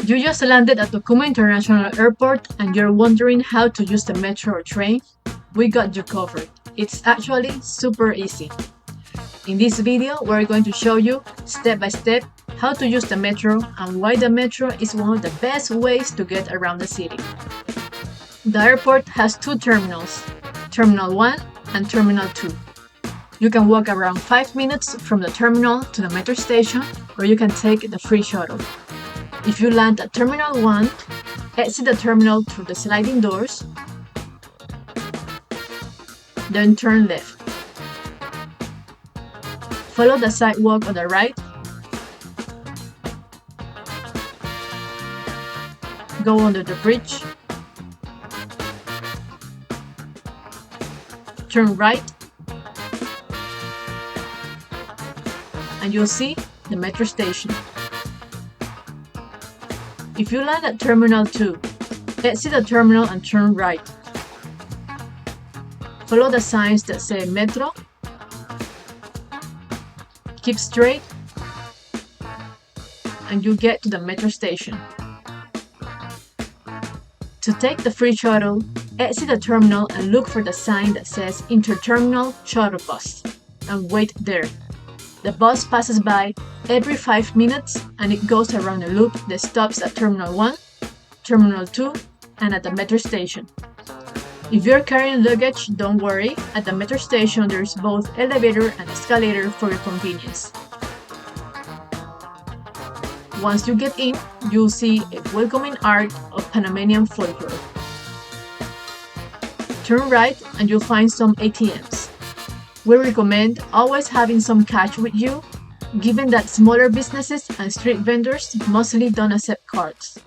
You just landed at Tocumen International Airport and you're wondering how to use the metro or train? We got you covered. It's actually super easy. In this video, we're going to show you step by step how to use the metro and why the metro is one of the best ways to get around the city. The airport has two terminals, Terminal 1 and Terminal 2. You can walk around 5 minutes from the terminal to the metro station, or you can take the free shuttle. If you land at Terminal 1, exit the terminal through the sliding doors, then turn left. Follow the sidewalk on the right, go under the bridge, turn right, and you'll see the metro station. If you land at Terminal 2, exit the terminal and turn right. Follow the signs that say Metro, keep straight, and you'll get to the metro station. To take the free shuttle, exit the terminal and look for the sign that says Interterminal Shuttle Bus, and wait there. The bus passes by every 5 minutes and it goes around a loop that stops at Terminal 1, Terminal 2, and at the metro station. If you're carrying luggage, don't worry, at the metro station there's both elevator and escalator for your convenience. Once you get in, you'll see a welcoming art of Panamanian folklore. Turn right and you'll find some ATMs. We recommend always having some cash with you, given that smaller businesses and street vendors mostly don't accept cards.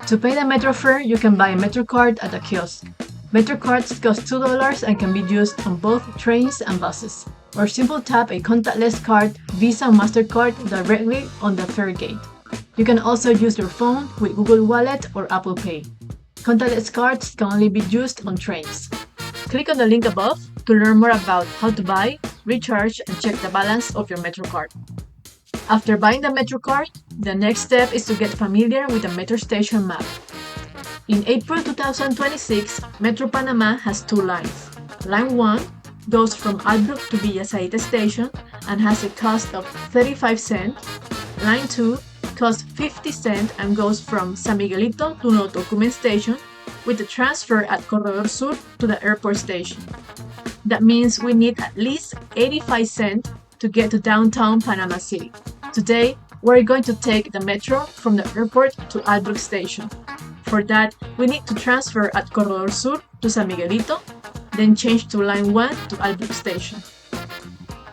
To pay the metro fare, you can buy a metro card at a kiosk. Metro cards cost $2 and can be used on both trains and buses. Or simply tap a contactless card, Visa or MasterCard, directly on the fare gate. You can also use your phone with Google Wallet or Apple Pay. Contactless cards can only be used on trains. Click on the link above to learn more about how to buy, recharge, and check the balance of your metro card. After buying the metro card, the next step is to get familiar with the metro station map. In April 2026, Metro Panama has two lines. Line 1 goes from Albrook to Villa Zaite Station and has a cost of 35 cents. Line 2 costs 50 cents and goes from San Miguelito to Tocumen Station with the transfer at Corredor Sur to the airport station. That means we need at least 85 cents to get to downtown Panama City. Today, we're going to take the metro from the airport to Albrook Station. For that, we need to transfer at Corredor Sur to San Miguelito, then change to Line 1 to Albrook Station.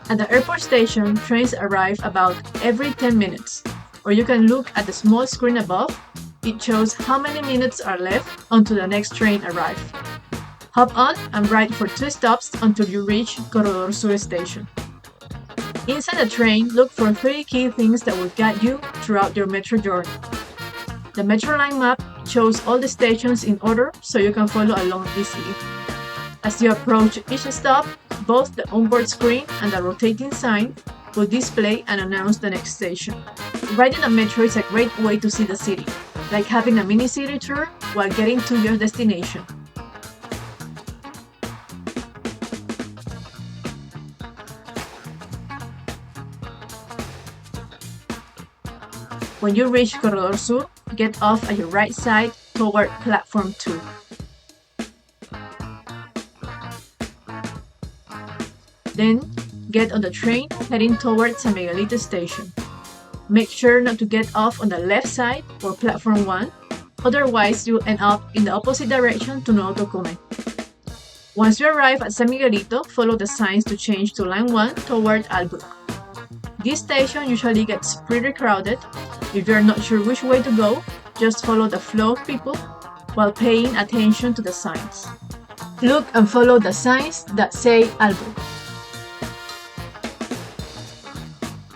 At the airport station, trains arrive about every 10 minutes, or you can look at the small screen above. It shows how many minutes are left until the next train arrives. Hop on and ride for 2 stops until you reach Corredor Sur Station. Inside the train, look for 3 key things that will guide you throughout your metro journey. The metro line map shows all the stations in order so you can follow along easily. As you approach each stop, both the onboard screen and the rotating sign will display and announce the next station. Riding a metro is a great way to see the city, like having a mini city tour while getting to your destination. When you reach Corredor Sur, get off at your right side toward platform 2. Then, get on the train heading toward San Miguelito Station. Make sure not to get off on the left side or platform 1, otherwise you'll end up in the opposite direction to Nuevo Tocumen. Once you arrive at San Miguelito, follow the signs to change to Line 1 toward Albrook. This station usually gets pretty crowded. If you're not sure which way to go, just follow the flow of people while paying attention to the signs. Look and follow the signs that say Albrook.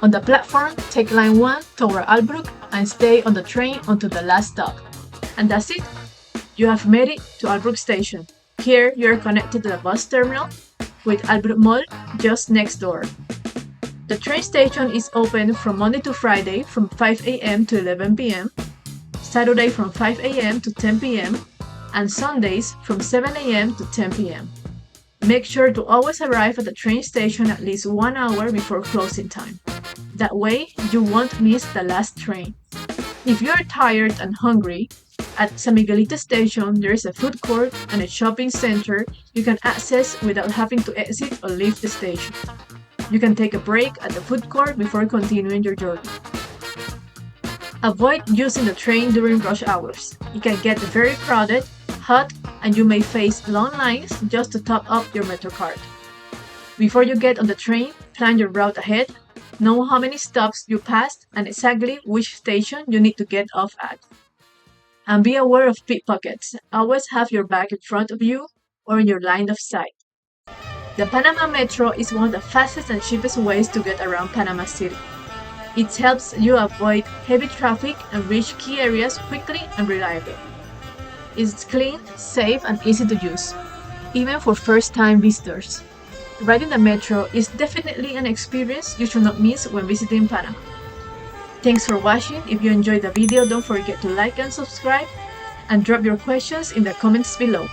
On the platform, take Line 1 toward Albrook and stay on the train until the last stop. And that's it! You have made it to Albrook Station. Here, you're connected to the bus terminal with Albrook Mall just next door. The train station is open from Monday to Friday from 5 a.m. to 11 p.m., Saturday from 5 a.m. to 10 p.m., and Sundays from 7 a.m. to 10 p.m. Make sure to always arrive at the train station at least 1 hour before closing time. That way, you won't miss the last train. If you are tired and hungry, at San Miguelito Station there is a food court and a shopping center you can access without having to exit or leave the station. You can take a break at the food court before continuing your journey. Avoid using the train during rush hours. It can get very crowded, hot, and you may face long lines just to top up your Metro card. Before you get on the train, plan your route ahead, know how many stops you passed, and exactly which station you need to get off at. And be aware of pickpockets. Always have your bag in front of you or in your line of sight. The Panama Metro is one of the fastest and cheapest ways to get around Panama City. It helps you avoid heavy traffic and reach key areas quickly and reliably. It's clean, safe, and easy to use, even for first-time visitors. Riding the Metro is definitely an experience you should not miss when visiting Panama. Thanks for watching. If you enjoyed the video, don't forget to like and subscribe, and drop your questions in the comments below.